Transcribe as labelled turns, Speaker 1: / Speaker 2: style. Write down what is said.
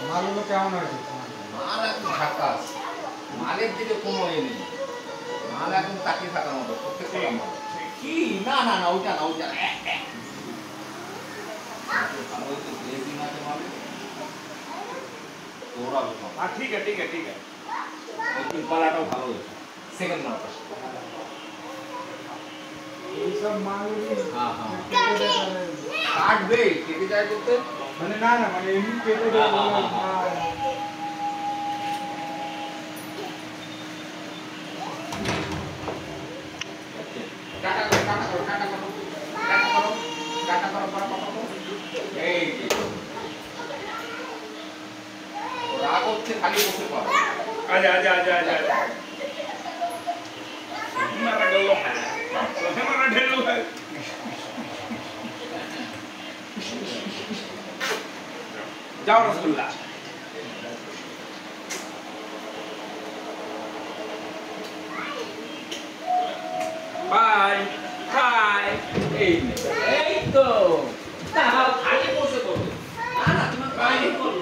Speaker 1: মালগুলো কেমন হয়েছে?
Speaker 2: মাল একদম ঝাক্কাস, মালের দিকে কোনো এ নেই, মাল একদম তাকিয়ে থাকার মতো প্রত্যেকটা মাল। কি না না না ওইটা না ওইটা না, ভালো হয়েছে গ্লেজিং আছে মালে, দৌড়াবে সব।
Speaker 3: ঠিক আছে ঠিক আছে ঠিক আছে,
Speaker 2: ওই পিলপালাটাও ভালো হয়েছে সেকেন্ড মালটা।
Speaker 1: এইসব মালগুলি
Speaker 2: হ্যাঁ হ্যাঁ কাটবে, কেটে যায় বলতে
Speaker 1: মানে না না মানে এমনি কেটে দেয়
Speaker 2: টাটা করো টাটা করো টাটা করো টাটা করো টাটা করো পরে কথা বলো। এই যে রাগ হচ্ছে খালি বসে পড়ো।
Speaker 3: আজা আজা আজা আজা মারা গেল, মারা ঢেল যাও রসগোল্লা। Bye bye.
Speaker 2: এই তো তাও খালি বসে করবে, না না তুমি বাইরে করবে।